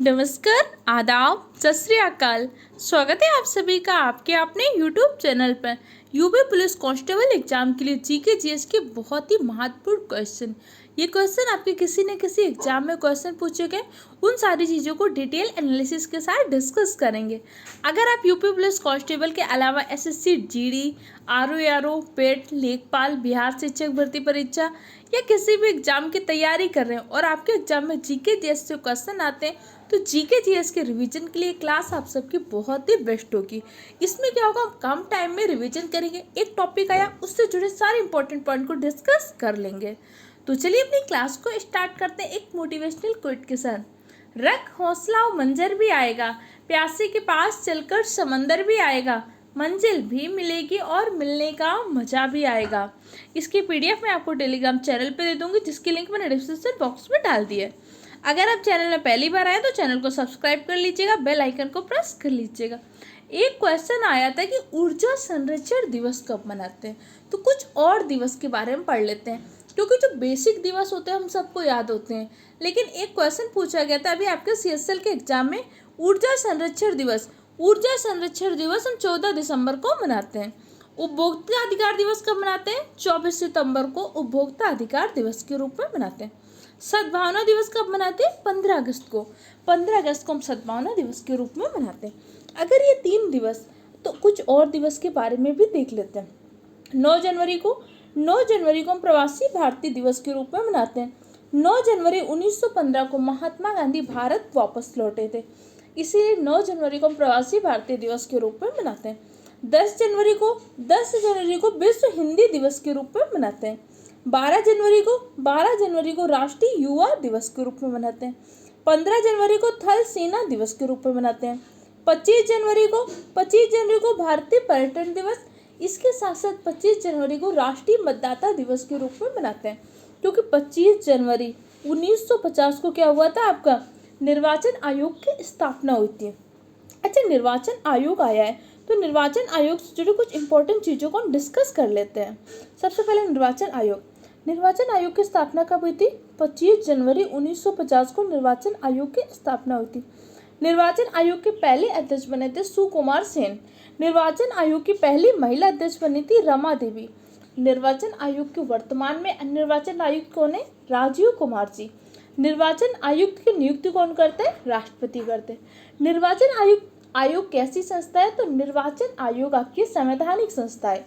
नमस्कार, आदाब, सत श्री अकाल। स्वागत है आप सभी का आपके अपने YouTube चैनल पर। यूपी पुलिस कांस्टेबल एग्जाम के लिए जीके जीएस के बहुत ही महत्वपूर्ण क्वेश्चन। ये क्वेश्चन आपके किसी न किसी एग्जाम में क्वेश्चन पूछे गए, उन सारी चीज़ों को डिटेल एनालिसिस के साथ डिस्कस करेंगे। अगर आप यूपी पुलिस कांस्टेबल के अलावा एसएससी जीडी, आरओ, पेट, लेखपाल, बिहार शिक्षक भर्ती परीक्षा या किसी भी एग्जाम की तैयारी कर रहे हैं और आपके एग्जाम में जीके जीएस से क्वेश्चन आते हैं, तो जीके जीएस के रिवीजन के लिए क्लास आप सबकी बहुत ही बेस्ट होगी। इसमें क्या होगा, हम कम टाइम में रिवीजन करेंगे, एक टॉपिक आया उससे जुड़े सारे इंपॉर्टेंट पॉइंट को डिस्कस कर लेंगे। तो चलिए अपनी क्लास को स्टार्ट करते हैं एक मोटिवेशनल कोट के साथ। रख हौसला और मंजर भी आएगा, प्यासे के पास चलकर समंदर भी आएगा, मंजिल भी मिलेगी और मिलने का मजा भी आएगा। इसकी पीडीएफ मैं आपको टेलीग्राम चैनल पे दे दूंगी, जिसकी लिंक मैंने डिस्क्रिप्शन बॉक्स में डाल दी है। अगर आप चैनल में पहली बार आए तो चैनल को सब्सक्राइब कर लीजिएगा, बेल आइकन को प्रेस कर लीजिएगा। एक क्वेश्चन आया था कि ऊर्जा संरक्षण दिवस कब मनाते हैं, तो कुछ और दिवस के बारे में पढ़ लेते हैं, क्योंकि जो बेसिक दिवस होते हैं हम सबको याद होते हैं। लेकिन एक क्वेश्चन पूछा गया था अभी आपके सीएसएल के एग्जाम में, ऊर्जा संरक्षण दिवस हम 14 दिसंबर को मनाते हैं। उपभोक्ता अधिकार दिवस कब मनाते हैं? 24 सितंबर को उपभोक्ता अधिकार दिवस के रूप में मनाते हैं। सद्भावना दिवस कब मनाते हैं? 15 अगस्त को। 15 अगस्त को हम सद्भावना दिवस के रूप में मनाते हैं। अगर ये 3 दिवस, तो कुछ और दिवस के बारे में भी देख लेते हैं। 9 जनवरी को हम प्रवासी भारतीय दिवस के रूप में मनाते हैं। 9 जनवरी 1915 को महात्मा गांधी भारत वापस लौटे थे, इसीलिए 9 जनवरी को हम प्रवासी भारतीय दिवस के रूप में मनाते हैं। 10 जनवरी को विश्व हिंदी दिवस के रूप में मनाते हैं। 12 जनवरी को राष्ट्रीय युवा दिवस के रूप में मनाते हैं। 15 जनवरी को थल सेना दिवस के रूप में मनाते हैं। 25 जनवरी को भारतीय पर्यटन दिवस, इसके साथ साथ 25 जनवरी को राष्ट्रीय मतदाता दिवस के रूप में मनाते हैं, क्योंकि 25 जनवरी 1950 को क्या हुआ था, आपका निर्वाचन आयोग की स्थापना हुई थी। अच्छा, निर्वाचन आयोग आया है, तो निर्वाचन आयोग से जुड़ी कुछ इंपॉर्टेंट चीज़ों को हम डिस्कस कर लेते हैं। सबसे पहले निर्वाचन आयोग की स्थापना कब हुई थी? 25 जनवरी 1950 को निर्वाचन आयोग की स्थापना हुई थी। निर्वाचन आयोग के पहले अध्यक्ष बने थे सुकुमार सेन। निर्वाचन आयोग की पहली महिला अध्यक्ष बनी थी रमा देवी। निर्वाचन आयोग के वर्तमान में निर्वाचन आयुक्त कौन है? राजीव कुमार जी। निर्वाचन आयुक्त की नियुक्ति कौन करते हैं? राष्ट्रपति करते हैं। निर्वाचन आयोग कैसी संस्था है? तो निर्वाचन आयोग आपकी संवैधानिक संस्था है।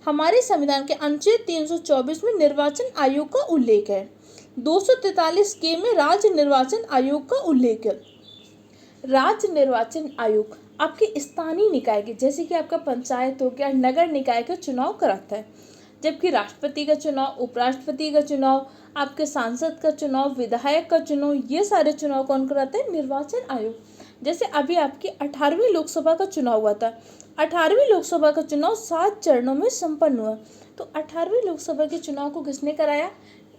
हमारे संविधान के अनुच्छेद 324 में निर्वाचन आयोग का उल्लेख है। 243 के में राज्य निर्वाचन आयोग का उल्लेख है। राज्य निर्वाचन आयोग आपके स्थानीय निकाय के, जैसे कि आपका पंचायत हो गया, नगर निकाय का चुनाव कराता है, जबकि राष्ट्रपति का चुनाव, उपराष्ट्रपति का चुनाव, आपके सांसद का चुनाव, विधायक का चुनाव, ये सारे चुनाव कौन कराते हैं? निर्वाचन आयोग। जैसे अभी आपकी 18वीं लोकसभा का चुनाव हुआ था। 18वीं लोकसभा का चुनाव 7 चरणों में संपन्न हुआ, तो 18वीं लोकसभा के चुनाव को किसने कराया?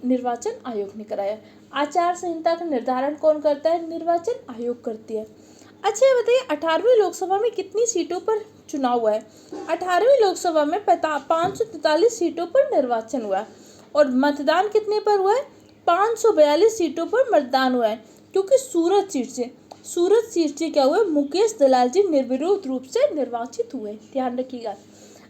निर्वाचन आयोग ने कराया। आचार संहिता का निर्धारण कौन करता है? निर्वाचन आयोग करती है। अच्छा, ये बताइए 18वीं लोकसभा में कितनी सीटों पर चुनाव हुआ है? 18वीं लोकसभा में 543 सीटों पर निर्वाचन हुआ है, और मतदान कितने पर हुआ है? 542 सीटों पर मतदान हुआ है, क्योंकि सूरत सीट से क्या हुआ? मुकेश दलाल जी निर्विरोध रूप से निर्वाचित हुए, ध्यान रखिएगा।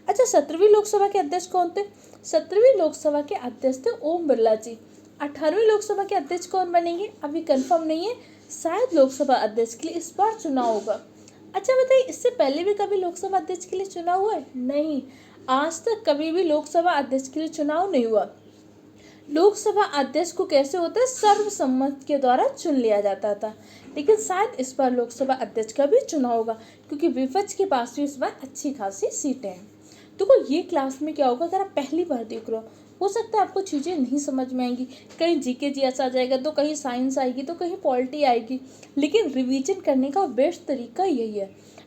अच्छा, 17वीं लोकसभा के अध्यक्ष कौन थे? 17वीं लोकसभा के अध्यक्ष थे ओम बिरला जी। 18वीं लोकसभा के अध्यक्ष कौन बनेंगे? अभी कंफर्म नहीं है, शायद लोकसभा अध्यक्ष के लिए इस बार चुनाव होगा। अच्छा बताइए, इससे पहले भी कभी लोकसभा अध्यक्ष के लिए चुनाव हुआ है? नहीं, आज तक कभी भी लोकसभा अध्यक्ष के लिए चुनाव नहीं हुआ। लोकसभा अध्यक्ष को कैसे होता है? सर्वसम्मत के द्वारा चुन लिया जाता था, लेकिन शायद इस बार लोकसभा अध्यक्ष का भी चुनाव होगा, क्योंकि विपक्ष के पास भी इस बार अच्छी खासी सीटें हैं। देखो, ये क्लास में क्या होगा, अगर आप पहली बार देख रहे हो सकता है आपको चीज़ें नहीं समझ में आएंगी, कहीं जीके जीएस आ जाएगा, तो कहीं साइंस आएगी, तो कहीं पॉलिटी आएगी, लेकिन रिवीजन करने का बेस्ट तरीका यही है।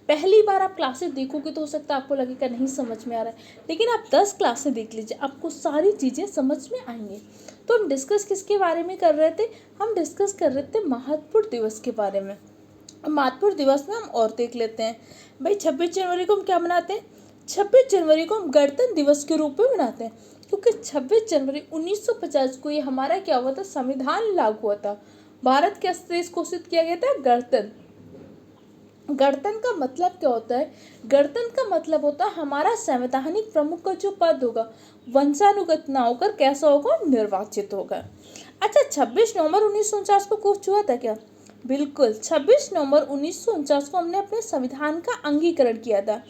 पहली बार आप क्लासेस देखोगे तो हो सकता है आपको लगेगा नहीं समझ में आ रहा है, लेकिन आप 10 क्लासेस देख लीजिए, आपको सारी चीज़ें समझ में आएंगी। तो हम डिस्कस किसके बारे में कर रहे थे? हम डिस्कस कर रहे थे महत्वपूर्ण दिवस के बारे में। महत्वपूर्ण दिवस में हम और देख लेते हैं। भाई 26 जनवरी को हम क्या मनाते हैं? 26 जनवरी को हम गणतंत्र दिवस के रूप में मनाते हैं, क्योंकि 26 जनवरी 1950 को ये हमारा क्या हुआ था? संविधान लागू हुआ था। भारत क्या देश घोषित किया गया था? गणतंत्र। गणतंत्र का मतलब क्या होता है? गणतंत्र का मतलब होता है हमारा संवैधानिक प्रमुख का जो पद होगा वंशानुगत ना होकर कैसा होगा? निर्वाचित होगा। अच्छा, 26 नवंबर 1949 को कुछ हुआ था क्या? बिल्कुल, 26 नवंबर 1949 को हमने अपने संविधान का अंगीकरण किया था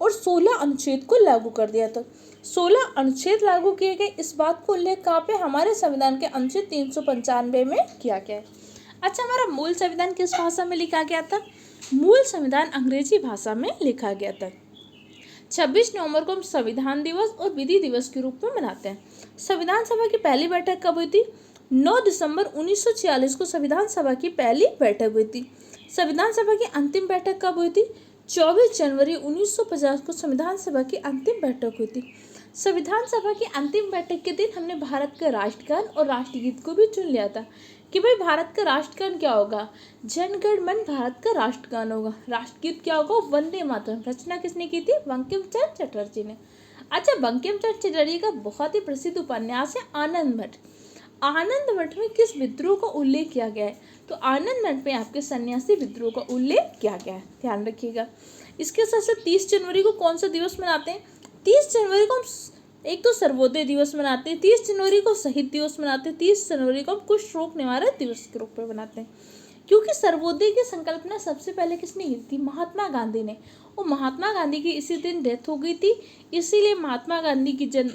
और 16 अनुच्छेद को लागू कर दिया था। 16 अनुच्छेद लागू किए गए, इस बात को उल्लेख कहाँ पे? हमारे संविधान के अनुच्छेद 395 में किया गया है। अच्छा, हमारा मूल संविधान किस भाषा में लिखा गया था? मूल संविधान अंग्रेजी भाषा में लिखा गया था। 26 नवंबर को हम संविधान दिवस और विधि दिवस के रूप में मनाते हैं। संविधान सभा की पहली बैठक कब हुई थी? 9 दिसंबर 1946 को संविधान सभा की पहली बैठक हुई थी। संविधान सभा की अंतिम बैठक कब हुई थी? 24 जनवरी 1950 को संविधान सभा की अंतिम बैठक हुई थी। संविधान सभा की अंतिम बैठक के दिन हमने भारत का राष्ट्रगान और राष्ट्रगीत को भी चुन लिया था कि भाई भारत का राष्ट्रगान क्या होगा? जन गण मन भारत का राष्ट्रगान होगा। राष्ट्रगीत क्या होगा? वंदे मातरम। रचना किसने की थी? बंकिम चंद्र चटर्जी ने। अच्छा, बंकिम चंद्र चटर्जी का बहुत ही प्रसिद्ध उपन्यास है आनंद मठ। आनंद मठ में किस विद्रोह का उल्लेख किया गया है? तो आनंद मठ में आपके सन्यासी विद्रोह का उल्लेख किया गया है, ध्यान रखिएगा। इसके साथ साथ 30 जनवरी को कौन सा दिवस मनाते हैं? 30 जनवरी को हम एक तो सर्वोदय दिवस मनाते हैं, 30 जनवरी को शहीद दिवस मनाते हैं, 30 जनवरी को हम कुष्ठ रोग निवारण दिवस के रूप में मनाते हैं। क्योंकि सर्वोदय की संकल्पना सबसे पहले किसने की थी? महात्मा गांधी ने। और महात्मा गांधी की इसी दिन डेथ हो गई थी, इसीलिए महात्मा गांधी की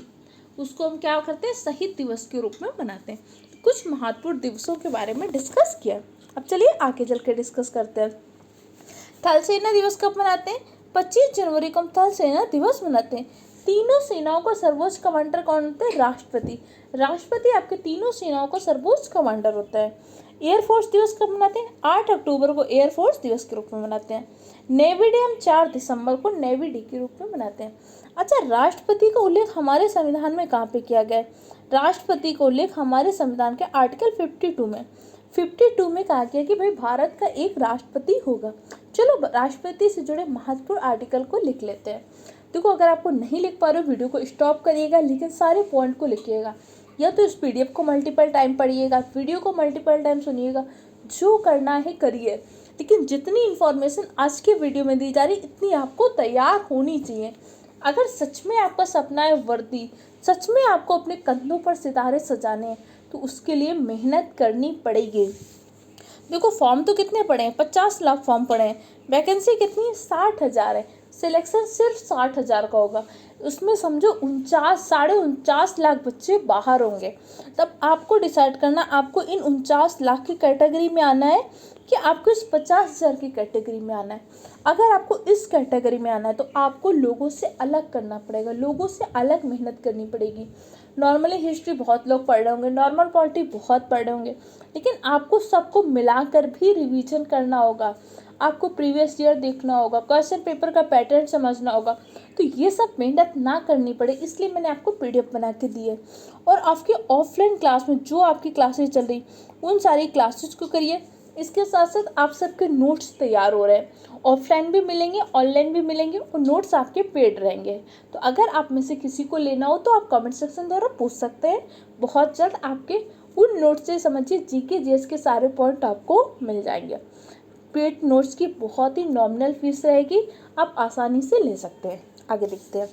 उसको हम क्या करते हैं? शहीद दिवस के रूप में मनाते हैं। कुछ महत्वपूर्ण दिवसों के बारे में डिस्कस किया। अब चलिए आगे चल के डिस्कस करते हैं। थल सेना दिवस कब मनाते हैं? 25 जनवरी को हम थल सेना दिवस मनाते हैं। तीनों सेनाओं का सर्वोच्च कमांडर कौन होता है? राष्ट्रपति। राष्ट्रपति आपके तीनों सेनाओं का सर्वोच्च कमांडर होता है। एयरफोर्स दिवस कब मनाते हैं? 8 अक्टूबर को एयरफोर्स दिवस के रूप में मनाते हैं। नेवी डे हम 4 दिसंबर को नेवी डे के रूप में मनाते हैं। अच्छा, राष्ट्रपति का उल्लेख हमारे संविधान में कहाँ पे किया गया है? राष्ट्रपति का उल्लेख हमारे संविधान के आर्टिकल 52 में कहा गया कि भाई भारत का एक राष्ट्रपति होगा। चलो राष्ट्रपति से जुड़े महत्वपूर्ण आर्टिकल को लिख लेते हैं। देखो, अगर आपको नहीं लिख पा रहे हो वीडियो को स्टॉप करिएगा, लेकिन सारे पॉइंट को लिखिएगा, या तो इस पीडीएफ को मल्टीपल टाइम पढ़िएगा, वीडियो को मल्टीपल टाइम सुनिएगा, जो करना है करिए। लेकिन जितनी इन्फॉर्मेशन आज के वीडियो में दी जा रही इतनी आपको तैयार होनी चाहिए। अगर सच में आपका सपना है वर्दी, सच में आपको अपने कंधों पर सितारे सजाने हैं, तो उसके लिए मेहनत करनी पड़ेगी। देखो, फॉर्म तो कितने पड़े हैं? 50 लाख फॉर्म पड़े हैं। वैकेंसी कितनी? 60,000 है। सिलेक्शन सिर्फ 60,000 का होगा। उसमें समझो 49 लाख बच्चे बाहर होंगे। तब आपको डिसाइड करना आपको इन 49 लाख की कैटेगरी में आना है कि आपको इस 50,000 की कैटेगरी में आना है। अगर आपको इस कैटेगरी में आना है तो आपको लोगों से अलग करना पड़ेगा, लोगों से अलग मेहनत करनी पड़ेगी। नॉर्मली हिस्ट्री बहुत लोग पढ़ रहे होंगे, नॉर्मल पॉलिटी बहुत पढ़ रहे होंगे, लेकिन आपको सबको मिलाकर भी रिवीजन करना होगा। आपको प्रीवियस ईयर देखना होगा, क्वेश्चन पेपर का पैटर्न समझना होगा। तो ये सब मेहनत ना करनी पड़े, इसलिए मैंने आपको पीडीएफ बना के दी है। और आपके ऑफलाइन क्लास में जो आपकी क्लासेस चल रही उन सारी क्लासेस को करिए। इसके साथ साथ आप सबके नोट्स तैयार हो रहे हैं, ऑफलाइन भी मिलेंगे, ऑनलाइन भी मिलेंगे, और नोट्स आपके पेड रहेंगे। तो अगर आप में से किसी को लेना हो तो आप कमेंट सेक्शन द्वारा पूछ सकते हैं। बहुत जल्द आपके उन नोट्स से समझिए जीके जीएस के सारे पॉइंट आपको मिल जाएंगे। पेड नोट्स की बहुत ही नॉमिनल फीस रहेगी, आप आसानी से ले सकते हैं। आगे देखते हैं।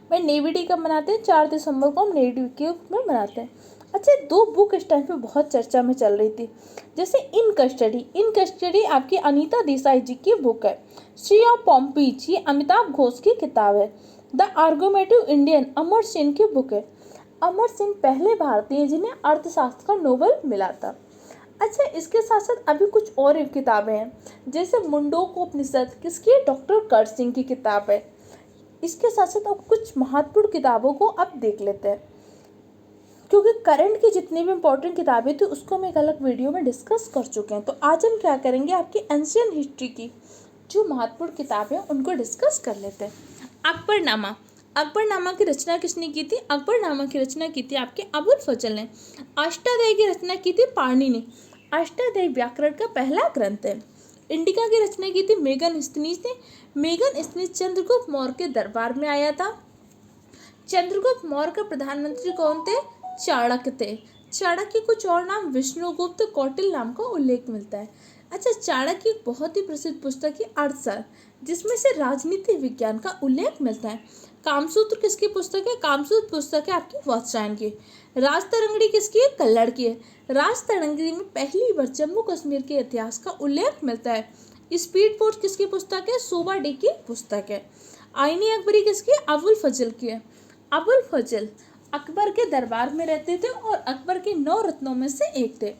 भाई नेवी डे कब मनाते हैं? 4 दिसंबर को हम नेवी डे के रूप में मनाते हैं। अच्छा, 2 बुक इस टाइम पे बहुत चर्चा में चल रही थी, जैसे इन कस्टडी आपकी अनीता देसाई जी की बुक है। सी ऑफ पॉम्पीज ये अमिताभ घोष की किताब है। द आर्गुमेटिव इंडियन अमर सेन की बुक है। अमर सेन पहले भारतीय जिन्हें अर्थशास्त्र का नोबेल मिला था। अच्छा, इसके साथ साथ अभी कुछ और किताबें हैं, जैसे मुंडोकोपनिषद किसकी? डॉक्टर कर सिंह की किताब है। इसके साथ साथ अब कुछ महत्वपूर्ण किताबों को अब देख लेते हैं, क्योंकि करंट की जितनी भी इंपॉर्टेंट किताबें थी उसको हम एक अलग वीडियो में डिस्कस कर चुके हैं। तो आज हम क्या करेंगे, आपकी एंशियंट हिस्ट्री की जो महत्वपूर्ण किताबें हैं उनको डिस्कस कर लेते हैं। अकबरनामा की रचना किसने की थी? अकबरनामा की रचना की थी आपके अबुल फजल ने। अष्टाध्यायी की रचना की थी पाणिनि ने। अष्टाध्यायी व्याकरण का पहला ग्रंथ है। इंडिका की रचना की थी मेगस्थनीज ने। मेगस्थनीज चंद्रगुप्त मौर्य के दरबार में आया था। चंद्रगुप्त मौर्य का प्रधानमंत्री कौन थे? चाणक्य थे। चाणक्य कुछ और नाम विष्णुगुप्त कौटिल्य नाम का उल्लेख मिलता है। अच्छा, चाणक्य एक बहुत ही प्रसिद्ध पुस्तक है अर्थशास्त्र, जिसमें से राजनीति विज्ञान का उल्लेख मिलता है। कामसूत्र किसकी पुस्तक है? कामसूत्र पुस्तक है आपकी वात्स्यायन की। राजतरंगिणी किसकी है? कल्लड़ की है। राजतरंगिणी में पहली बार जम्मू कश्मीर के इतिहास का उल्लेख मिलता है। स्पीड पोस्ट किसकी पुस्तक है? सोबा डे की पुस्तक है। आईनी अकबरी किसकी है? अबुल फजल की है। अबुल फजल अकबर के दरबार में रहते थे और अकबर के 9 रत्नों में से एक थे।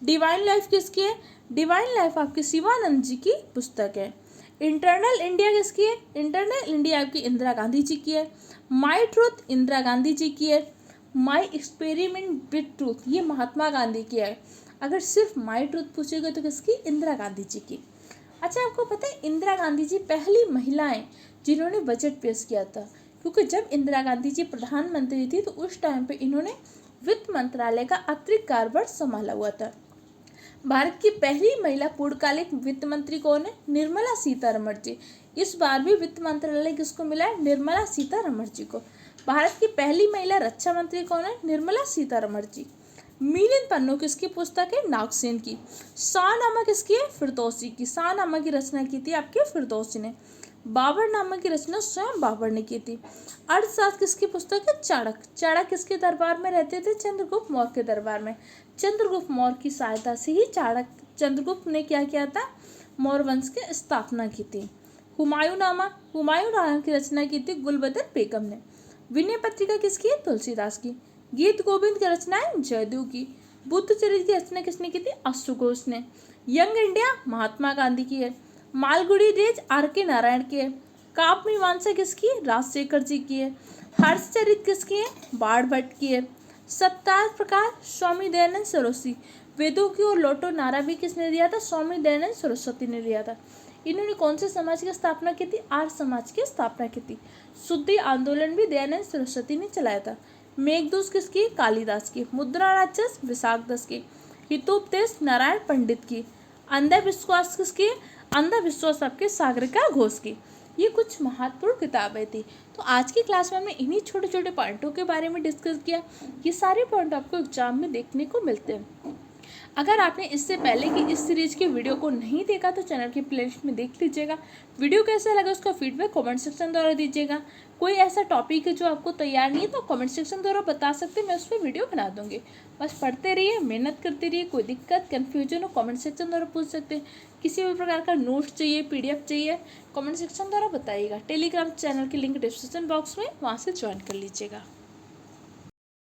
डिवाइन लाइफ किसकी है? डिवाइन लाइफ आपकी शिवानंद जी की पुस्तक है। इंटरनल इंडिया किसकी है? इंटरनल इंडिया आपकी इंदिरा गांधी जी की है। माई ट्रूथ इंदिरा गांधी जी की है। माई एक्सपेरिमेंट विद ट्रूथ ये महात्मा गांधी की है। अगर सिर्फ माई ट्रूथ पूछेगा तो किसकी? इंदिरा गांधी जी की। अच्छा, आपको पता है इंदिरा गांधी जी पहली महिलाएं जिन्होंने बजट पेश किया था, क्योंकि जब इंदिरा गांधी जी प्रधानमंत्री थी तो उस टाइम पे इन्होंने वित्त मंत्रालय का अतिरिक्त कार्यभार संभाला हुआ था। भारत की पहली महिला पूर्णकालिक वित्त मंत्री कौन है? निर्मला सीतारमण जी। इस बार भी वित्त मंत्रालय किसको मिला है? निर्मला सीतारमण जी को। भारत की पहली महिला रक्षा मंत्री कौन है? निर्मला सीतारमण जी। मिलिंद पन्नू किसकी पुस्तक है? नागसेन की। शाहनामा किसकी है? फिरदौसी की। शाहनामा की रचना की थी आपके फिरदौसी ने। बाबरनामा की रचना स्वयं बाबर ने की थी। अर्थशास्त्र किसकी पुस्तक है? चाणक्य। चाणक्य किसके दरबार में रहते थे? चंद्रगुप्त मौर्य के दरबार में। चंद्रगुप्त मौर्य की सहायता से ही चंद्रगुप्त ने क्या किया था? मौर्य वंश की स्थापना की थी। हुमायूंनामा की रचना की थी गुलबदन बेगम ने। विनय पत्रिका किसकी है? तुलसीदास की। गीत गोविंद की रचना है जयदेव की। बुद्ध चरित्र की रचना किसने की थी? अश्वघोष ने। यंग इंडिया महात्मा गांधी की है। Malgudi days R.K. नारायण की है। काव्य मीमांसा किसकी है? राजशेखर जी की है। हर्षचरित किसकी है? बाण भट्ट की है। सप्ताह प्रकाश स्वामी दयानंद सरस्वती। वेदों की ओर लौटो नारा भी किसने दिया था? स्वामी दयानंद सरस्वती ने दिया था। इन्होंने कौन से समाज की स्थापना की थी? आर्य समाज की स्थापना की थी। शुद्धि आंदोलन भी दयानंद सरस्वती ने चलाया था। मेघदूत किसकी? कालिदास की। मुद्रा राक्षस विशाखदास की। हितोपदेश नारायण पंडित की। अंधविश्वास किसकी? अंधविश्वास आपके सागरिका घोष की। ये कुछ महत्वपूर्ण किताबें थी। तो आज की क्लास में हमने इन्हीं छोटे छोटे पॉइंटों के बारे में डिस्कस किया। ये सारे पॉइंट आपको एग्जाम में देखने को मिलते हैं। अगर आपने इससे पहले की इस सीरीज के वीडियो को नहीं देखा तो चैनल की प्लेलिस्ट में देख लीजिएगा। वीडियो कैसा लगा उसका फीडबैक कमेंट सेक्शन द्वारा दीजिएगा। कोई ऐसा टॉपिक है जो आपको तैयार नहीं है तो कमेंट सेक्शन द्वारा बता सकते हैं, मैं उस पर वीडियो बना दूंगी। बस पढ़ते रहिए, मेहनत करते रहिए। कोई दिक्कत कन्फ्यूजन हो कमेंट सेक्शन द्वारा पूछ सकते हैं। किसी भी प्रकार का नोट्स चाहिए, PDF चाहिए, कमेंट सेक्शन द्वारा बताइएगा। टेलीग्राम चैनल की लिंक डिस्क्रिप्शन बॉक्स में, वहाँ से ज्वाइन कर लीजिएगा।